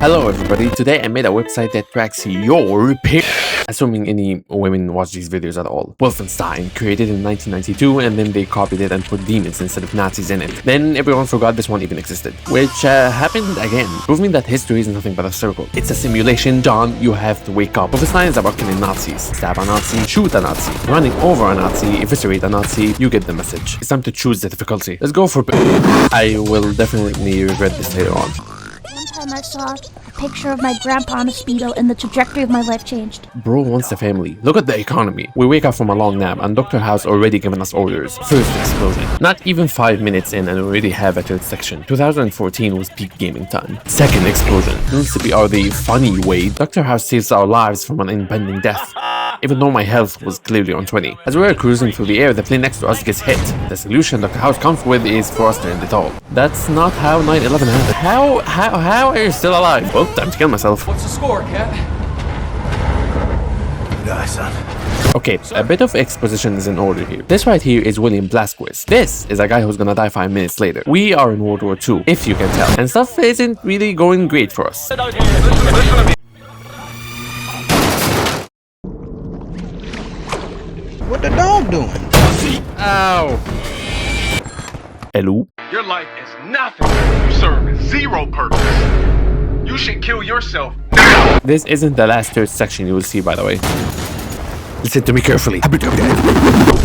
Hello everybody, today I made a website that tracks your repair. Assuming any women watch these videos at all. Wolfenstein, created in 1992, and then they copied it and put demons instead of Nazis in it. Then everyone forgot this one even existed. Which happened again, proving that history is nothing but a circle. It's a simulation, John, you have to wake up. Wolfenstein is about killing Nazis. Stab a Nazi, shoot a Nazi, running over a Nazi, eviscerate a Nazi, you get the message. It's time to choose the difficulty. Let's go for... I will definitely regret this later on. One time I saw a picture of my grandpa on a Speedo and the trajectory of my life changed. Bro wants a family. Look at the economy. We wake up from a long nap and Dr. House already given us orders. First explosion. Not even 5 minutes in and we already have a third section. 2014 was peak gaming time. Second explosion. Seems to be the funny way. Dr. House saves our lives from an impending death. Even though my health was clearly on 20. As we were cruising through the air, the plane next to us gets hit. The solution Dr. House comes with is for us to end it all. That's not how 9/11 happened. How are you still alive? Well, time to kill myself. What's the score, Cat? Die, son. Okay, a bit of exposition is in order here. This right here is William Blazquez. This is a guy who's gonna die 5 minutes later. We are in World War II, if you can tell. And stuff isn't really going great for us. What the dog doing? Ow! Hello? Your life is nothing. You serve zero purpose. You should kill yourself now. This isn't the last third section you will see, by the way. Listen to me carefully.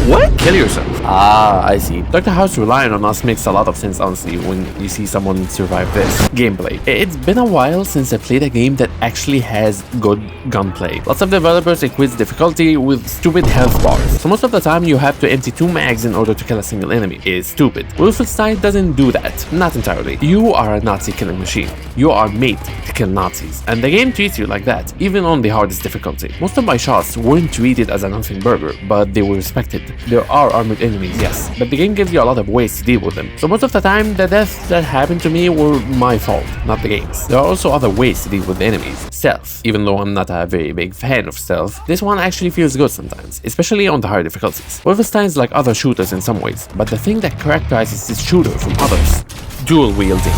What? Kill yourself. Ah, I see. Dr. House relying on us makes a lot of sense, honestly, when you see someone survive this. Gameplay. It's been a while since I played a game that actually has good gunplay. Lots of developers equate difficulty with stupid health bars. So most of the time you have to empty 2 mags in order to kill a single enemy. It's stupid. Wolfenstein doesn't do that. Not entirely. You are a Nazi killing machine. You are made to kill Nazis. And the game treats you like that, even on the hardest difficulty. Most of my shots weren't treated as a nothing burger, but they were respected. There are armored enemies, yes, but the game gives you a lot of ways to deal with them. So most of the time, the deaths that happened to me were my fault, not the game's. There are also other ways to deal with the enemies. Stealth. Even though I'm not a very big fan of stealth, this one actually feels good sometimes, especially on the higher difficulties. Wolfenstein is like other shooters in some ways, but the thing that characterizes this shooter from others: dual wielding.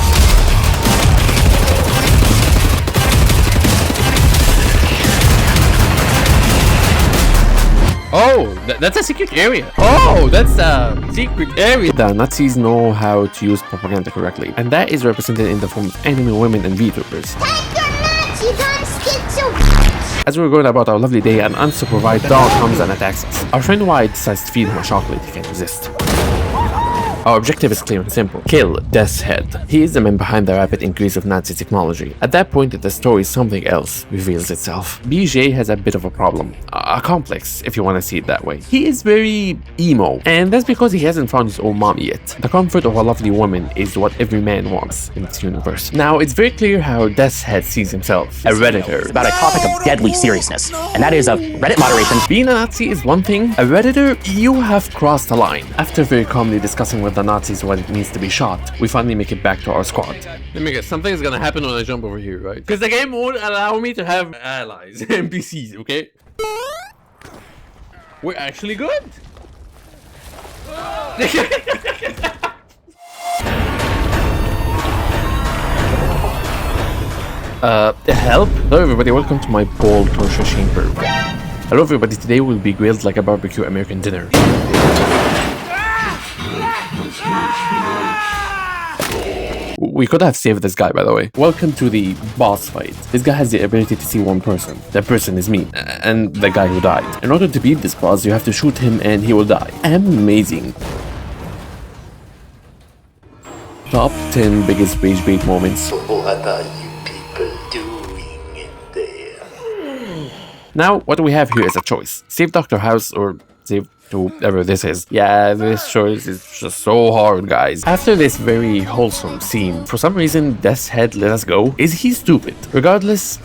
Oh, that's a secret area. Oh, that's a secret area. The Nazis know how to use propaganda correctly, and that is represented in the form of enemy women and VTubers. As we're going about our lovely day, an unsupervised dog comes and attacks us. Our friend White decides to feed him a chocolate he can't resist. Our objective is clear and simple. Kill Death's Head. He is the man behind the rapid increase of Nazi technology. At that point, the story something else reveals itself. BJ has a bit of a problem. A complex, if you want to see it that way. He is very emo, and that's because he hasn't found his own mom yet. The comfort of a lovely woman is what every man wants in this universe. Now, it's very clear how Death's Head sees himself. A Redditor. About a topic of deadly seriousness, and that is of Reddit moderation. Being a Nazi is one thing. A Redditor, you have crossed the line. After very calmly discussing with the Nazis what it means to be shot, we finally make it back to our squad. Let me guess, something is gonna happen when I jump over here, right? Because the game won't allow me to have allies, NPCs, okay? We're actually good. Help? Hello everybody, welcome to my ball torture chamber. Hello everybody, today we'll be grilled like a barbecue American dinner. We could have saved this guy, by the way. Welcome to the boss fight. This guy has the ability to see one person. That person is me, and the guy who died. In order to beat this boss, you have to shoot him and he will die. Amazing. Top 10 biggest rage bait moments. What are you people doing in there? Now, what we have here is a choice. Save Dr. House or save whoever this is. Yeah, this choice is just so hard, guys. After this very wholesome scene, for some reason, Death's Head let us go. Is he stupid? Regardless,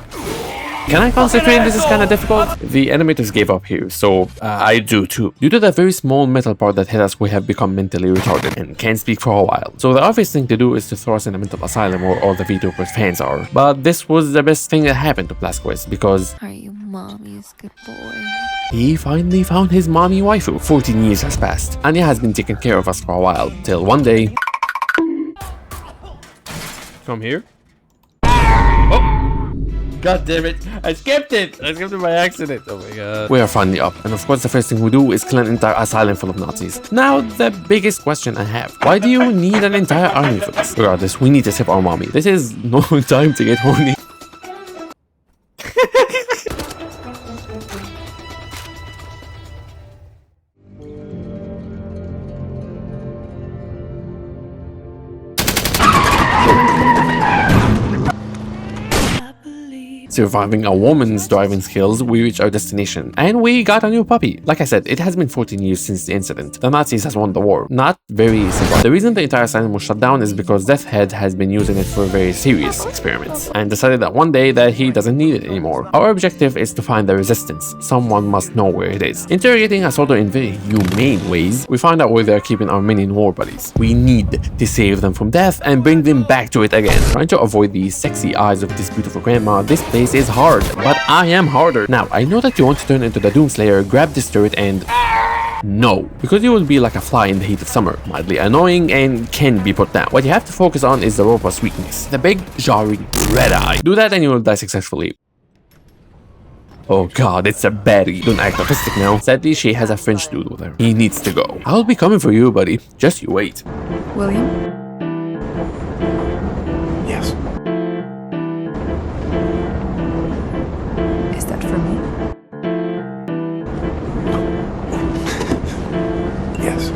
can I concentrate? This is kind of difficult. The animators gave up here, so I do too. Due to that very small metal part that hit us, we have become mentally retarded and can't speak for a while. So the obvious thing to do is to throw us in a mental asylum where all the VTuber fans are. But this was the best thing that happened to Blazquez because... Are you mommy's good boy? He finally found his mommy waifu. 14 years has passed. Anya has been taking care of us for a while, till one day... Come here. Oh! God damn it. I skipped it. I skipped it by accident. Oh my god. We are finally up. And of course, the first thing we do is kill an entire asylum full of Nazis. Now, the biggest question I have. Why do you need an entire army for this? Regardless, we need to save our mommy. This is no time to get horny. Surviving a woman's driving skills, we reach our destination, and we got a new puppy. Like I said, it has been 14 years since the incident. The Nazis has won the war. Not very simple. The reason the entire asylum was shut down is because Death Head has been using it for very serious experiments, and decided that one day that he doesn't need it anymore. Our objective is to find the resistance. Someone must know where it is. Interrogating a soldier in very humane ways, we find out where they are keeping our minion war buddies. We need to save them from death and bring them back to it again. Trying to avoid the sexy eyes of this beautiful grandma, this place is hard, but I am harder. Now, I know that you want to turn into the Doomslayer, grab this turret and... No, because you will be like a fly in the heat of summer, mildly annoying and can be put down. What you have to focus on is the robot's weakness, the big, jarring red eye. Do that and you will die successfully. Oh god, it's a baddie. Don't act autistic now. Sadly, she has a French dude with her. He needs to go. I'll be coming for you, buddy. Just you wait. William? Yes. Is that for me? Yes.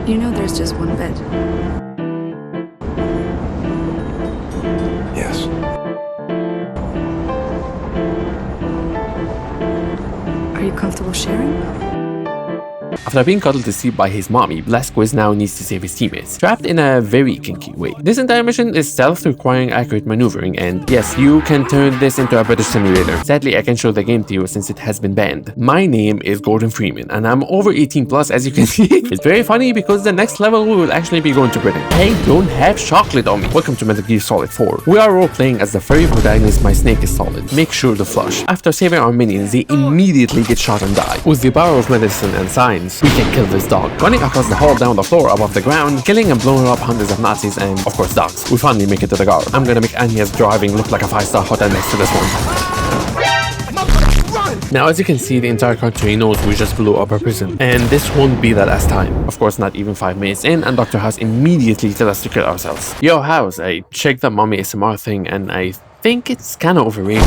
You know there's just one bed. Yes. Are you comfortable sharing? After being cuddled to sleep by his mommy, Blasquez now needs to save his teammates, trapped in a very kinky way. This entire mission is stealth requiring accurate maneuvering, and yes, you can turn this into a British simulator. Sadly, I can show the game to you since it has been banned. My name is Gordon Freeman, and I'm over 18 plus as you can see. It's very funny because the next level we will actually be going to Britain. I don't have chocolate on me. Welcome to Metal Gear Solid 4. We are role-playing as the furry protagonist My Snake is Solid. Make sure to flush. After saving our minions, they immediately get shot and die. With the power of medicine and science, we can kill this dog. Running across the hall down the floor above the ground, killing and blowing up hundreds of Nazis and, of course, dogs. We finally make it to the guard. I'm gonna make Anya's driving look like a 5-star hotel next to this one. Now, as you can see, the entire country knows we just blew up a prison, and this won't be the last time. Of course, not even 5 minutes in, and Dr. House immediately tells us to kill ourselves. Yo, House, I checked the mommy ASMR thing, and I think it's kinda overrated.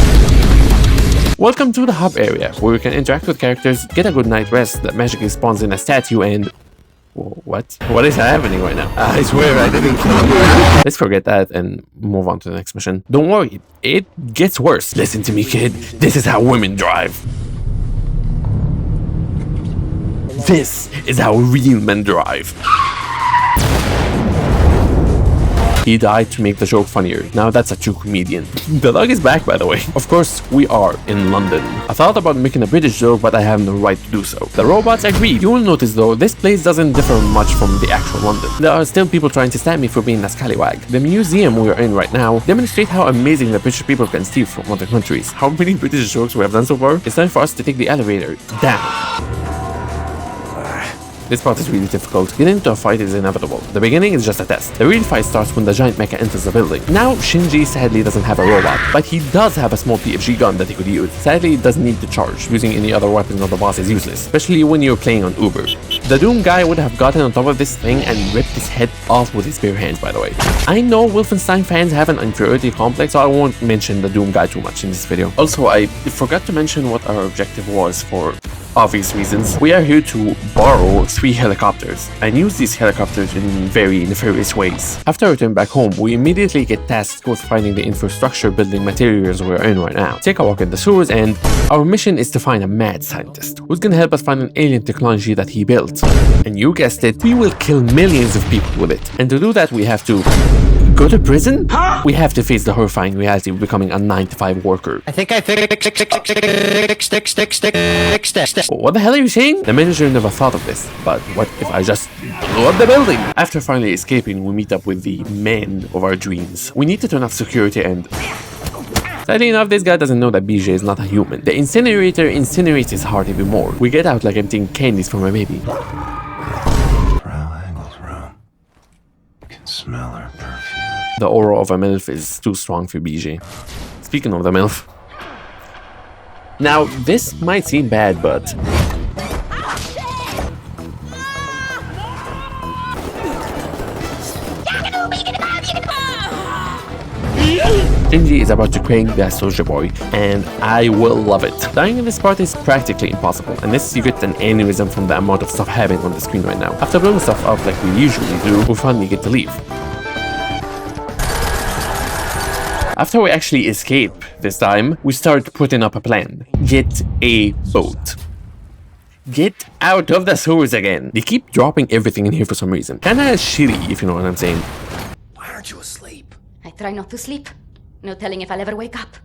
Welcome to the hub area, where we can interact with characters, get a good night rest that magically spawns in a statue, and... What? What is happening right now? I swear I didn't kill him. Let's forget that and move on to the next mission. Don't worry, it gets worse. Listen to me, kid. This is how women drive. This is how real men drive. He died to make the joke funnier. Now that's a true comedian. The dog is back, by the way. Of course, we are in London. I thought about making a British joke, but I have no right to do so. The robots agreed. You will notice though, this place doesn't differ much from the actual London. There are still people trying to stab me for being a scallywag. The museum we are in right now demonstrates how amazing the British people can steal from other countries. How many British jokes we have done so far? It's time for us to take the elevator down. This part is really difficult. Getting into a fight is inevitable. The beginning is just a test. The real fight starts when the giant mecha enters the building. Now, Shinji sadly doesn't have a robot, but he does have a small PFG gun that he could use. Sadly, it doesn't need to charge. Using any other weapons on the boss is useless, especially when you're playing on Uber. The Doom guy would have gotten on top of this thing and ripped his head off with his bare hands, by the way. I know Wolfenstein fans have an inferiority complex, so I won't mention the Doom guy too much in this video. Also, I forgot to mention what our objective was for obvious reasons. We are here to borrow 3 helicopters and use these helicopters in very nefarious ways. After I return back home, we immediately get tasked with finding the infrastructure building materials we're in right now. Take a walk in the sewers, and our mission is to find a mad scientist who's gonna help us find an alien technology that he built. And you guessed it, we will kill millions of people with it. And to do that, we have to go to prison? We have to face the horrifying reality of becoming a 9-to-5 worker. I think I fixed What the hell are you saying? The manager never thought of this, but what if I just blew up the building? After finally escaping, we meet up with the man of our dreams. We need to turn off security and... Sadly enough, this guy doesn't know that BJ is not a human. The incinerator incinerates his heart even more. We get out like emptying candies from a baby. smell her perfume. The aura of a MILF is too strong for BJ. Speaking of the MILF. Now, this might seem bad, but Shinji is about to crank that soldier boy, and I will love it. Dying in this part is practically impossible, unless you get an aneurysm from the amount of stuff happening on the screen right now. After blowing stuff up like we usually do, we finally get to leave. After we actually escape this time, we start putting up a plan. Get a boat. Get out of the sewers again. They keep dropping everything in here for some reason. Kinda shitty, if you know what I'm saying. Why aren't you asleep? I try not to sleep. No telling if I'll ever wake up.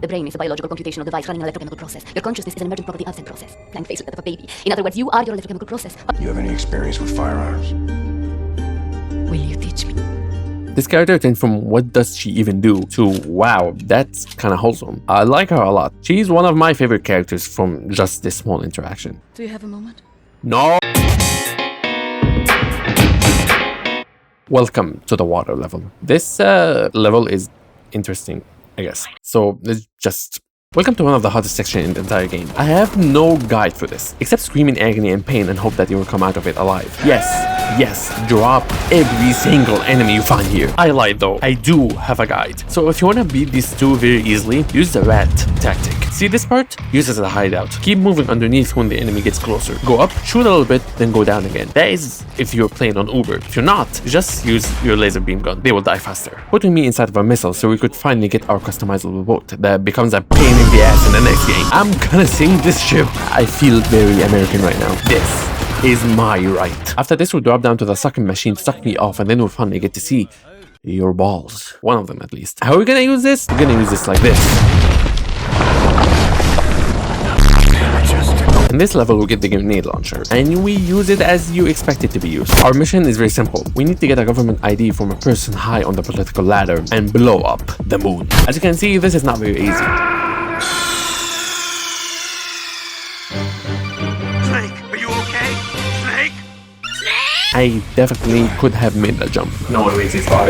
The brain is a biological computational device running an electrochemical process. Your consciousness is an emergent property of said process. Blank face with that of a baby. In other words, you are your electrochemical process. You have any experience with firearms? Will you teach me? This character went from what does she even do to wow, that's kinda wholesome. I like her a lot. She's one of my favorite characters from just this small interaction. Do you have a moment? No! Welcome to the water level. This level is interesting, I guess. So let's just... Welcome to one of the hottest sections in the entire game. I have no guide for this, except scream in agony and pain and hope that you will come out of it alive. Yes, drop every single enemy you find here. I lied though, I do have a guide. So if you want to beat these two very easily, use the rat tactic. See this part? Use it as a hideout. Keep moving underneath when the enemy gets closer. Go up, shoot a little bit, then go down again. That is if you're playing on Uber. If you're not, just use your laser beam gun. They will die faster. Putting me inside of a missile so we could finally get our customizable boat that becomes a pain in the ass in the next game. I'm gonna sing this ship. I feel very American right now. This is my right. After this, we'll drop down to the sucking machine to suck me off, and then we'll finally get to see your balls. One of them at least. How are we gonna use this? We're gonna use this like this. In this level, we get the grenade launcher, and we use it as you expect it to be used. Our mission is very simple. We need to get a government ID from a person high on the political ladder and blow up the moon. As you can see, this is not very easy. Snake, are you okay? Snake? I definitely could have made that jump. No one makes it far.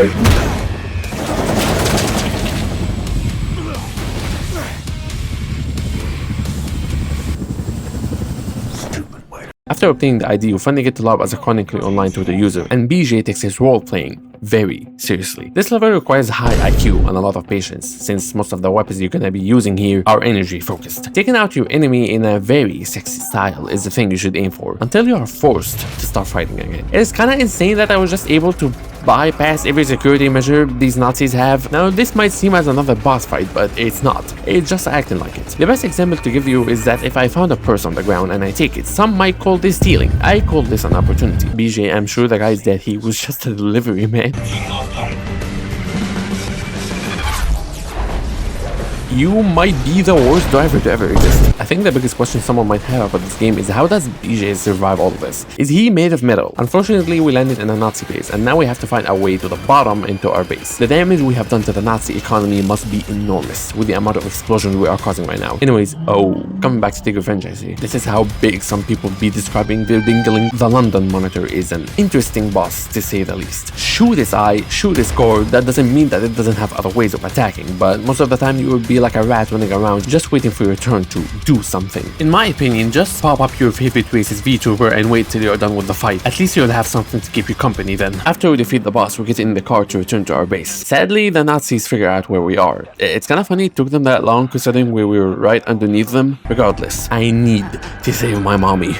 After obtaining the ID, you finally get to lob as a chronically online to the user, and BJ takes his role-playing very seriously. This level requires high IQ and a lot of patience, since most of the weapons you're gonna be using here are energy focused. Taking out your enemy in a very sexy style is the thing you should aim for, until you are forced to start fighting again. It is kinda insane that I was just able to bypass every security measure these Nazis have. Now this might seem as another boss fight, but it's not. It's just acting like it. The best example to give you is that if I found a purse on the ground and I take it, some might call this stealing. I call this an opportunity. BJ, I'm sure the guy's dead. He was just a delivery man. You might be the worst driver to ever exist. I think the biggest question someone might have about this game is how does BJ survive all of this? Is he made of metal? Unfortunately, we landed in a Nazi base, and now we have to find our way to the bottom into our base. The damage we have done to the Nazi economy must be enormous with the amount of explosions we are causing right now. Anyways, coming back to take revenge, I see. This is how big some people be describing their dingling. The London Monitor is an interesting boss, to say the least. Shoot his eye, shoot his core. That doesn't mean that it doesn't have other ways of attacking, but most of the time you will be like a rat running around just waiting for your turn to do something. In my opinion, just pop up your favorite race's VTuber and wait till you're done with the fight. At least you'll have something to keep you company then. After we defeat the boss, we get in the car to return to our base. Sadly, the Nazis figure out where we are. It's kinda funny it took them that long considering we were right underneath them. Regardless, I need to save my mommy.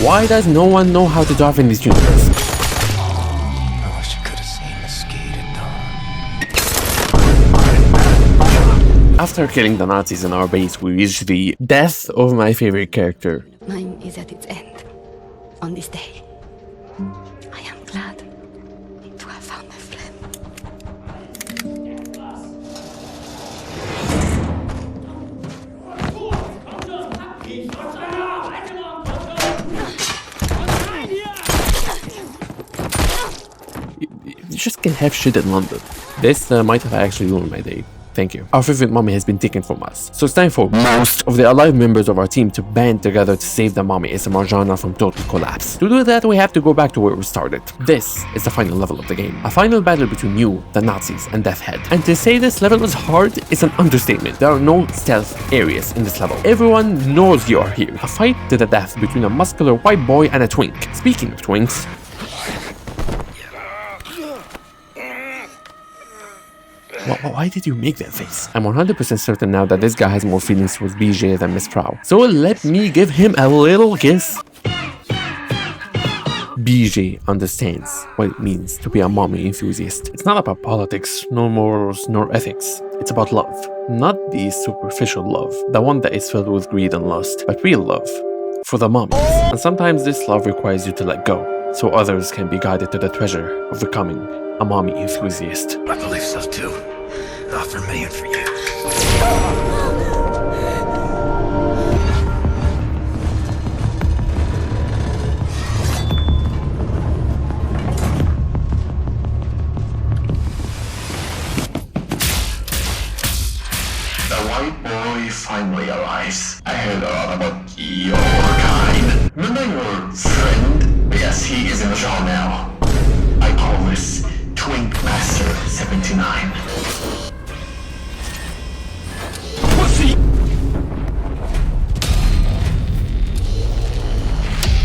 Why does no one know how to drive in this universe? After killing the Nazis in our base, we reach the death of my favorite character. Mine is at its end. On this day, I am glad to have found my friend. You just can't have shit in London. This might have actually ruined my day. Thank you. Our favorite mommy has been taken from us. So it's time for most of the alive members of our team to band together to save the mommy ASMR genre from total collapse. To do that, we have to go back to where we started. This is the final level of the game. A final battle between you, the Nazis, and Death Head. And to say this level is hard is an understatement. There are no stealth areas in this level. Everyone knows you are here. A fight to the death between a muscular white boy and a twink. Speaking of twinks, why did you make that face? I'm 100% certain now that this guy has more feelings towards BJ than Miss Prow. So let me give him a little kiss. BJ understands what it means to be a mommy enthusiast. It's not about politics, nor morals, nor ethics. It's about love. Not the superficial love, the one that is filled with greed and lust, but real love for the mommies. And sometimes this love requires you to let go, so others can be guided to the treasure of becoming a mommy enthusiast. I believe so too. Not for me and for you. The white boy finally arrives. I heard a lot about your kind. Remember your friend? Yes, he is in the show now. I call this Twink Master 79.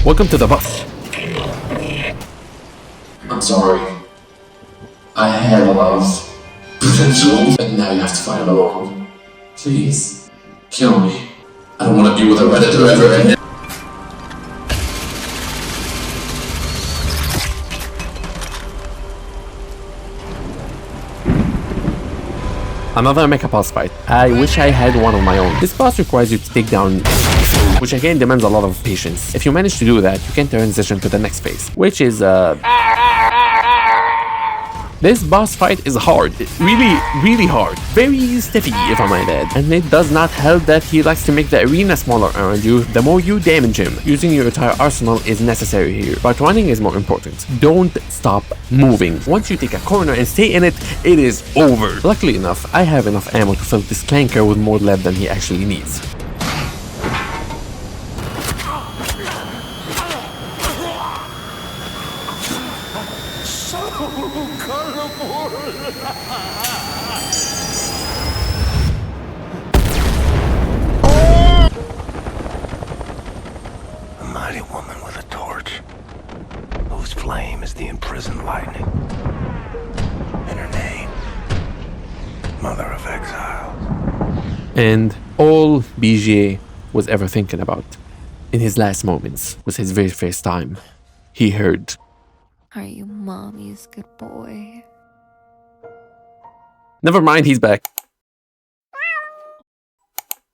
Welcome to the bus. I'm sorry. I had a lot of potential, but now you have to fight it alone. Please, kill me. I don't want to be with a Redditor ever again. Another mecha boss fight. I wish I had one of my own. This boss requires you to take down, which again demands a lot of patience. If you manage to do that, you can transition to the next phase, which is this boss fight is hard. Really hard. Very stiffy, if I might add. And it does not help that he likes to make the arena smaller around you the more you damage him. Using your entire arsenal is necessary here, but running is more important. Don't stop moving. Once you take a corner and stay in it, it is over. Luckily enough, I have enough ammo to fill this clanker with more lead than he actually needs. A mighty woman with a torch, whose flame is the imprisoned lightning. And her name, Mother of Exiles. And all BJ was ever thinking about in his last moments was his very first time he heard, Are you mommy's good boy? never mind, he's back.